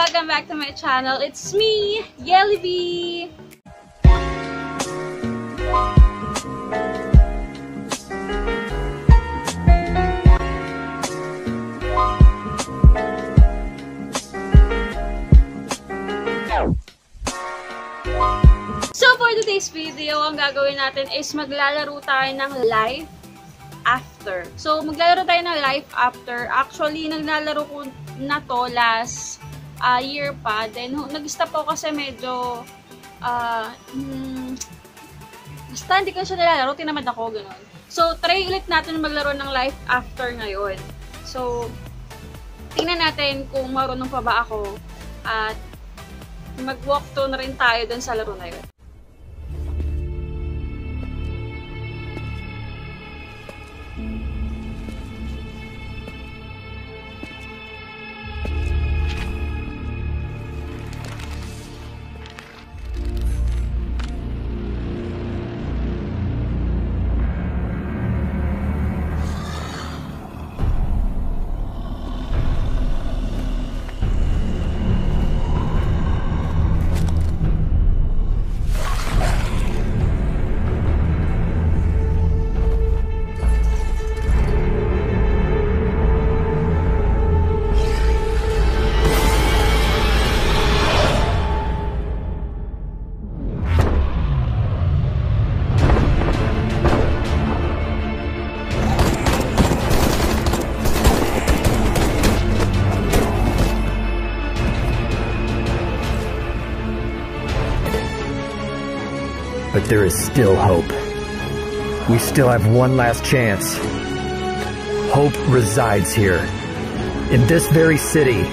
Welcome back to my channel. It's me, Yellybee! So for today's video, ang gagawin natin is maglalaro tayo ng life after. So maglalaro tayo ng life after. Actually, naglalaro ko na to last year pa. Then nag-stop ako kasi medyo basta hindi ko siya nilalaro, tinamad ako, gano'n. So try ulit natin maglaro ng life after ngayon. So tingnan natin kung marunong pa ba ako at mag-walk to na rin tayo dun sa laro na yun. But there is still hope. We still have one last chance. Hope resides here, in this very city.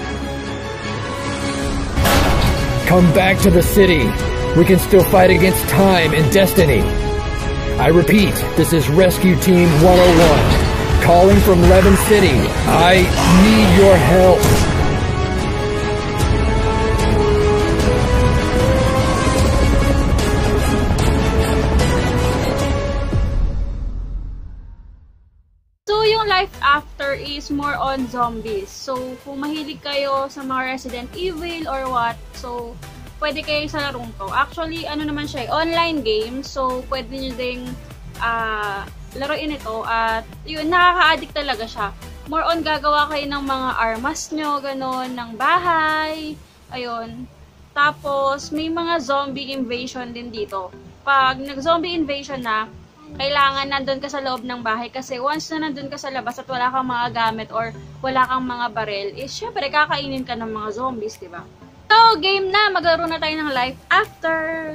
Come back to the city. We can still fight against time and destiny. I repeat, this is Rescue Team 101, calling from Levin City. I need your help. Life after is more on zombies. So, kung mahilig kayo sa mga Resident Evil or what, so, pwede kayo sa larong to. Actually, ano naman siya, online game. So, pwede nyo ding laruin ito at yun, nakaka-addict talaga siya. More on gagawa kayo ng mga armas nyo, ganon, ng bahay. Ayun. Tapos, may mga zombie invasion din dito. Pag nag-zombie invasion na, kailangan nandun ka sa loob ng bahay kasi once na nandun ka sa labas at wala kang mga gamit or wala kang mga barel, is syempre kakainin ka ng mga zombies, diba? So, game na! Maglaro na tayo ng life after!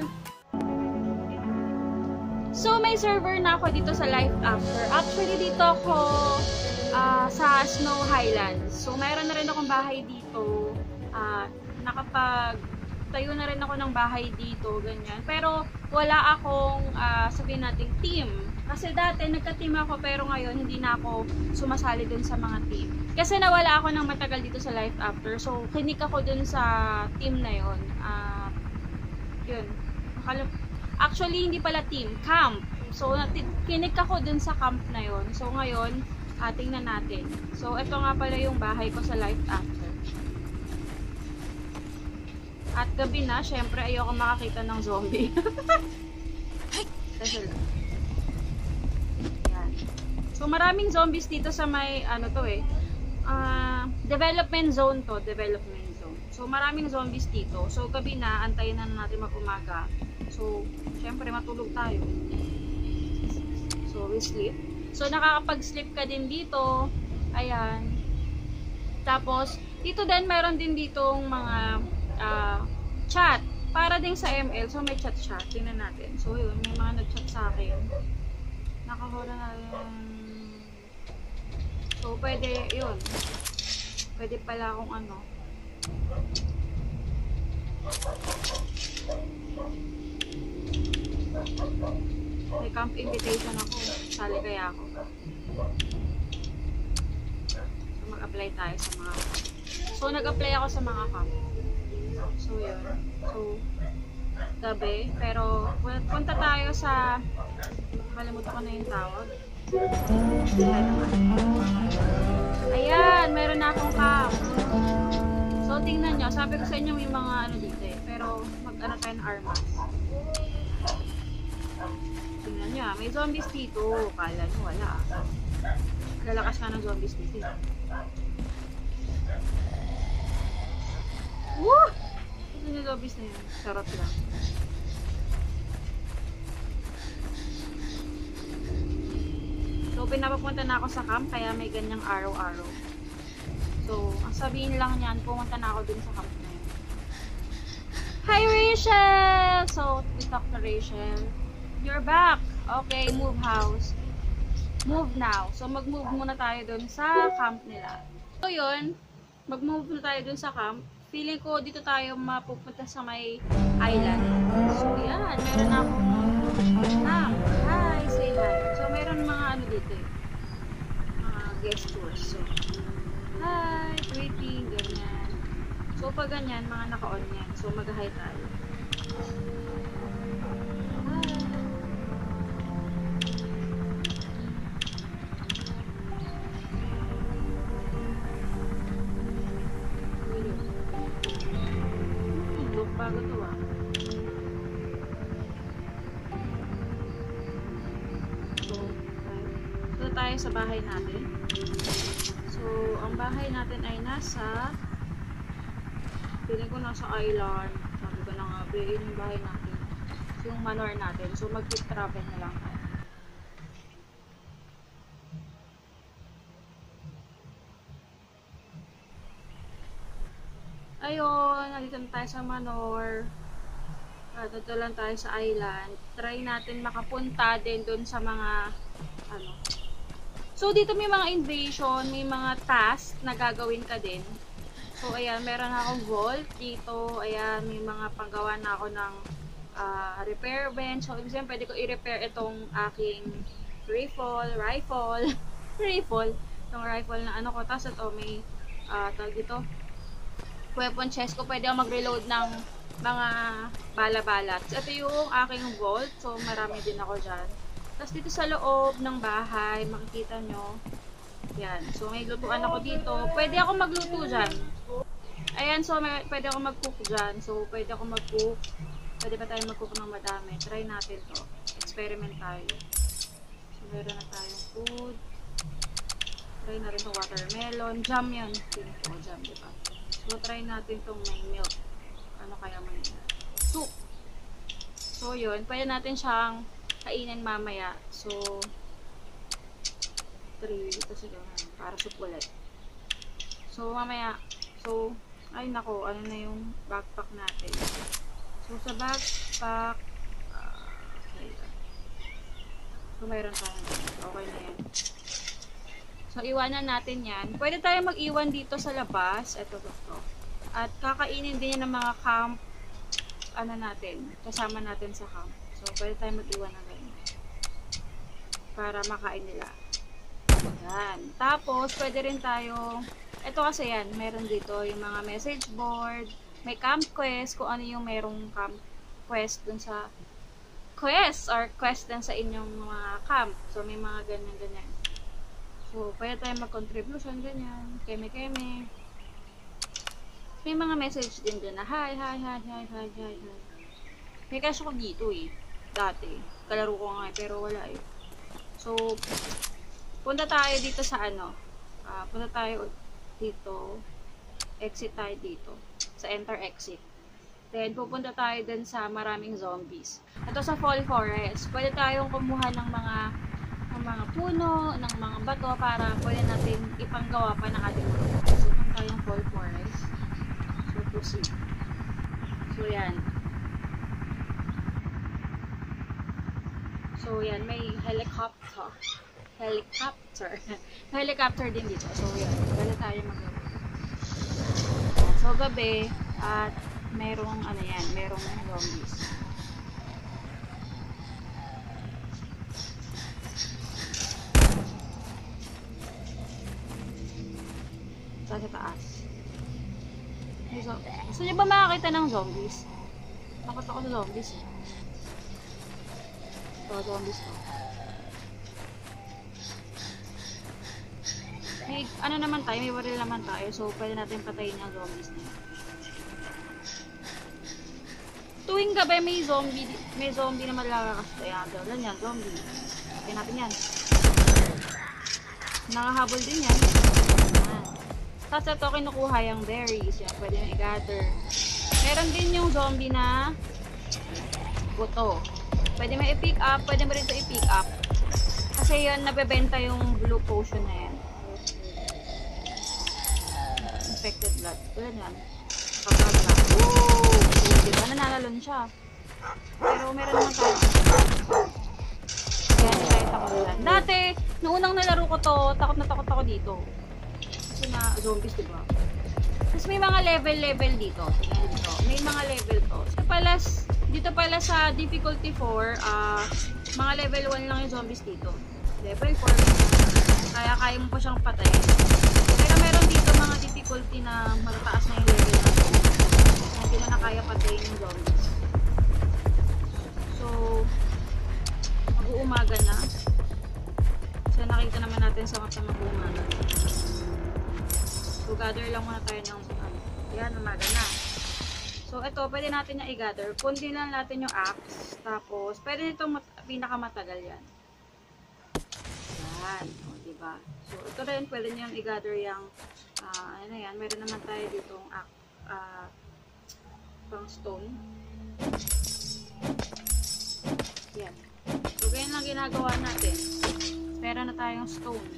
So, may server na ako dito sa life after. Actually, dito ako sa Snow Highlands. So, mayroon na rin akong bahay dito. Tayo na rin ako ng bahay dito, ganyan. Pero, wala akong, sabihin natin, team. Kasi dati, nagka-team ako, pero ngayon, hindi na ako sumasali dun sa mga team. Kasi nawala ako ng matagal dito sa life after. So, kinik ako dun sa team na yun. Yun. Actually, hindi pala team, camp. So, kinik ako dun sa camp na yun. So, ngayon, tingnan natin. So, ito nga pala yung bahay ko sa life after. At gabi na, syempre ayoko makakita ng zombie. Yan. So maraming zombies dito sa may development zone to, development zone. So maraming zombies dito. So gabi na, antayin na natin mag-umaga. So syempre matulog tayo. So we sleep. So nakakapag-sleep ka din dito. Ayan. Tapos dito din meron din ditong mga chat para din sa ML. So may chat siya, tingnan natin. So yun, may mga nag-chat sa akin, nakahula na yun. So pwede yun, pwede pala akong may camp invitation ako, sali kaya ako. So mag-apply tayo sa mga camp. So nag-apply ako sa mga camp. So yun. So gabi, pero punta tayo sa, kalimutan ko na yung tawag. Ayan, meron na akong camp. So So, tingnan nyo. Sabi ko sa inyo may mga ano dito eh. Pero, mag-ano tayo ng armas. Tingnan nyo, may zombies dito. Kala nyo, wala. Lalakas nga ng zombies dito. Woo! Ito yung zombies na yun. Sarap lang. So, pinapapunta na ako sa camp, kaya may ganyang araw-araw. So, ang sabihin lang niyan, pumunta na ako dun sa camp na yun. Hi, Rachel! So, we talk to Rachel. You're back! Okay, move house. Move now. So, mag-move muna tayo dun sa camp nila. So, yun. Mag-move na tayo dun sa camp. Feeling ko, dito tayo mapupunta sa may island. So, yan. Meron akong camp. Hi, say hi. So, meron mga ano dito eh. Mga guest tours. So, hi, greeting, ganyan. So, pag ganyan, mga naka-on yan. So, mag-hi tayo. Look, bago to ah. So, tayo sa bahay natin. So, ang bahay natin ay nasa feeling ko nasa island. Sabi ko na nga, yun yung bahay natin. So, yung manor natin. So, mag-keep travel na lang tayo. Ayun, nandito na tayo sa manor. Dito lang tayo sa island. Try natin makapunta din dun sa mga ano. So, dito may mga invasion, may mga task na gagawin ka din. So, ayan, meron akong vault dito. Ayan, may mga panggawa na ako ng repair bench. So, ibig sabihin, pwede ko i-repair itong aking rifle. Itong rifle na ano ko. Tapos ito, may tawag dito, weapon chest ko. Pwede ako mag-reload ng mga bala-bala. Ito yung aking vault. So, marami din ako dyan. Tapos dito sa loob ng bahay, makikita nyo. Yan. So, may lutuan ako dito. Pwede ako magluto dyan. Ayan, so pwede ako mag-cook dyan. So, pwede ako mag-cook. Pwede pa tayo mag-cook ng madami. Try natin to. Experiment tayo. So, meron na tayong food. Try natin itong watermelon. Jam yan. Jam, diba? So, try natin itong may milk. Ano kaya man yan? Soup. So, yun. Pwede natin siyang kainin mamaya. So, 3 dito siguro para sukulat. So, mamaya, so, ay nako, ano na yung backpack natin. So, sa backpack, okay. So, mayroon tayo. Okay na yan. So, iwanan natin yan. Pwede tayo mag-iwan dito sa labas. Ito. At kakainin din yan ng mga camp, ano natin, kasama natin sa camp. So, pwede tayo mag-iwan ng ganyan. Para makain nila. Yan. Tapos, pwede rin tayo, ito kasi yan, meron dito yung mga message board, may camp quest, kung ano yung merong camp quest dun sa quest dun sa inyong mga camp. So, may mga ganyan-ganyan. So, pwede tayo mag-contribution, ganyan. Keme-keme. May mga message din dun na, hi. May cash ko dito eh. Dati. Kalaro ko nga eh, pero wala eh. So, punta tayo dito sa ano. Punta tayo dito. Exit tayo dito. Sa enter exit. Then, pupunta tayo dun sa maraming zombies. Ito sa Fall Forest. Pwede tayong kumuha ng mga puno, ng mga bato para pwede natin ipanggawa pa ng ating mga. So, punta tayo ng Fall Forest. So, proceed. So, yan. So, yan. May helicopter. Helicopter din dito. So, yan. Pwede tayo mag-gawa. So, gabi. At, merong, ano yan, merong zombies. Sa taas. So, gusto niyo ba makakita ng zombies? Takot ako sa zombies eh. Ito, zombies to. May, ano naman tayo, may baril naman tayo. So, pwede natin patayin yung zombies na yun. tuwing gabi may zombie na malalakas. Ayan, doon yan, zombie. Kaya natin yan. Nakahabol din yan. Ayan. Tapos ito, kinukuha yung berries. Yan, pwede na i-gather. Meron din yung zombie na buto. Pwede mo i-pick up, pwede mo rin ito i-pick up. Kasi yun, nabebenta yung blue potion na yan. Infected blood. Tulad yan. Kapag-kapag. Woo! Diba? Nananalon siya. Pero meron naman tayo. Kaya hindi tayo takot yan. Dati, nung unang nalaro ko to, takot na takot ako dito. Kasi na zombies, diba? Tapos may mga level dito. Dito. May mga level to. So, dito pala sa difficulty 4, mga level 1 lang yung zombies dito. Level 4, kaya mo pa siyang patayin. Pero meron dito mga difficulty na matataas na yung level na. Hindi mo na kaya patayin yung zombies. So, mag-uumaga na. So, nakita naman natin sa mata mag-uumaga. So, gather lang muna tayo ng yan, umaga na. So, ito, pwede natin yung i-gather. Kundi lang natin yung axe. Tapos, pwede nitong pinakamatagal yan. Yan. O, diba? So, ito rin, pwede nyo yung i-gather yung, ano yan, meron naman tayo dito pang stone. Yan. So, ganyan lang ginagawa natin. Meron na tayong stone.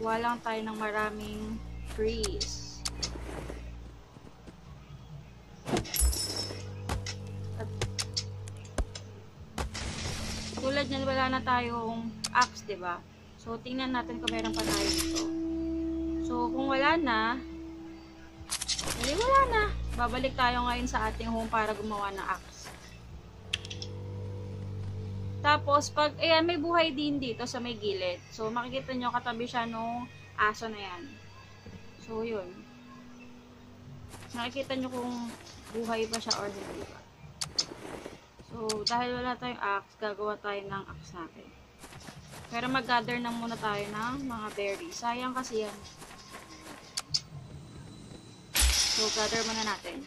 Kuha lang tayo ng maraming trees. Tulad niyan, wala na tayong axe, diba? So, tingnan natin kung meron pa tayo dito. So, kung wala na, hindi wala na. Babalik tayo ngayon sa ating home para gumawa ng axe. Tapos, ayan, may buhay din dito sa may gilid. So, makikita nyo, katabi siya nung aso na yan. So, yun. Nakikita nyo kung buhay pa siya or hindi pa. So, dahil wala tayong axe, gagawa tayo ng axe natin. Pero mag-gather na muna tayo ng mga berries. Sayang kasi yan. So, gather muna natin.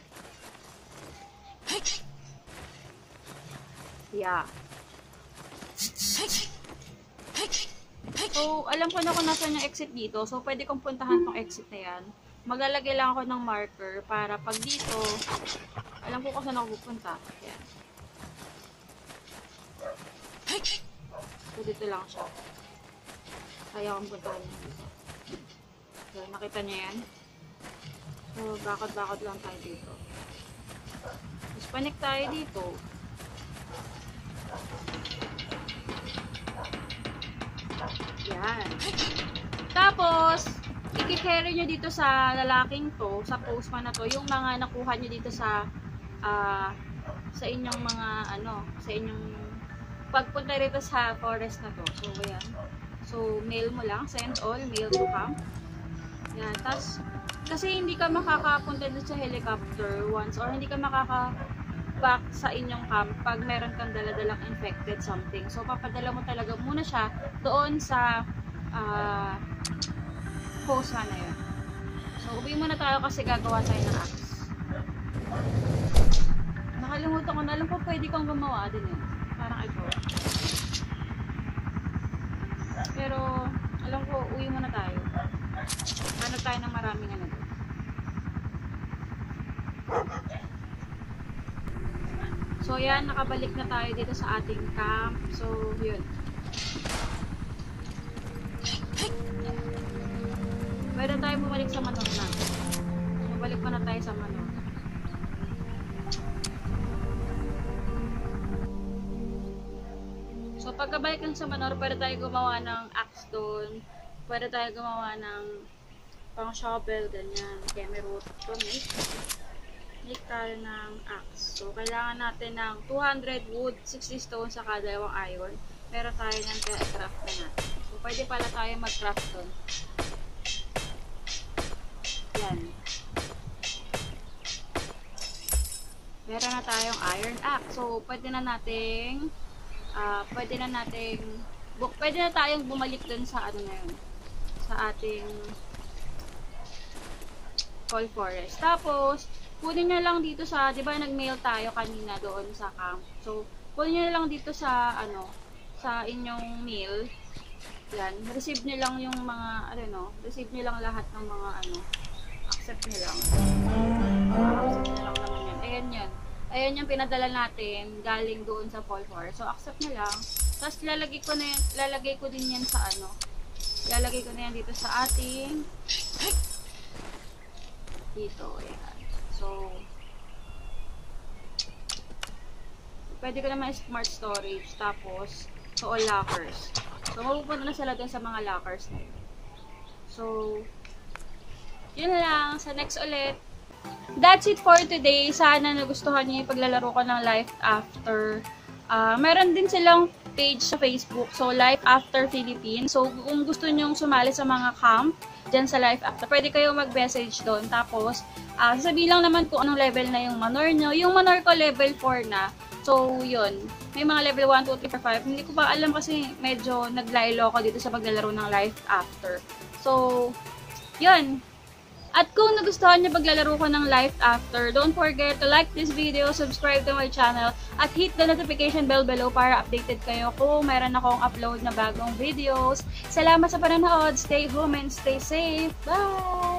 Yeah. So, alam ko na kung nasan yung exit dito. So, pwede kong puntahan tong exit na yan. Maglalagay lang ako ng marker para pag dito, alam ko kung saan ako pupunta. Yan. So, dito lang siya. Kaya akong puntahan niya dito. So, nakita niya yan. So, bakod-bakod lang tayo dito. Tapos, panik tayo dito. Yan. Tapos, i-carry nyo dito sa lalaking to, sa postman na to, yung mga nakuha nyo dito sa inyong mga, sa inyong pagpunta rito sa forest na to. So, ayan. So, mail mo lang. Send all. Mail to camp. Yan. Tapos, kasi hindi ka makakapunta dito sa helicopter once or hindi ka back sa inyong camp pag meron kang daladalang infected something. So, papadala mo talaga muna siya doon sa post na yun. So, uwi muna tayo kasi gagawa tayo ng axe. Nakalimutan ko na. Alam ko pwede kong gumawa din yun. Parang ito. Pero, alam ko, uwi muna tayo. Hanap tayo ng maraming ano. So, yan. Nakabalik na tayo dito sa ating camp. So, yun. Pwede tayo bumalik sa manok na. So, balik pa na tayo sa manok. So, pagkabalik lang sa manor, pwede tayo gumawa ng axe doon. Pwede tayo gumawa ng pang shovel, ganyan. Kaya may root to make tayo ng axe. So, kailangan natin ng 200 wood, 60 stone, saka 2 iron. Meron tayo ng kaya i-craft na natin. So, pwede pala tayo mag-craft doon. Yan. Meron na tayong iron axe. So, pwede na tayong bumalik dun sa ano na yun, sa ating fall forest. Tapos, kunin nyo lang dito sa, di ba nag-mail tayo kanina doon sa camp. So, kunin nyo lang dito sa, sa inyong mail. Yan, receive nyo lang yung mga, receive nyo lang lahat ng mga, accept nyo lang. Accept nyo lang naman yan. Ayan yan. Ayan yung pinadala natin, galing doon sa Folfor. So, accept nyo lang. Tapos, lalagay ko din yan sa, lalagay ko na yan dito sa ating, dito, ayan. So, pwede ko naman smart storage. Tapos, so all lockers. So, mapupunta na sila dun sa mga lockers na yun. So, yun lang. Sa next ulit. That's it for today. Sana nagustuhan niyo yung paglalaro ko ng Life After. Meron din silang page sa Facebook. So, Life After Philippines. So, kung gusto nyong sumali sa mga camp dyan sa Life After, pwede kayo mag-message doon. Tapos, sasabihin lang naman kung anong level na yung manor nyo. Yung manor ko level 4 na. So, yun. May mga level 1, 2, 3, 4, 5. Hindi ko pa alam kasi medyo naglaylo ako dito sa paglalaro ng Life After. So, yun. At kung nagustuhan niyo paglalaro ko ng Life After, don't forget to like this video, subscribe to my channel, at hit the notification bell below para updated kayo kung meron akong upload na bagong videos. Salamat sa panonood. Stay home and stay safe. Bye!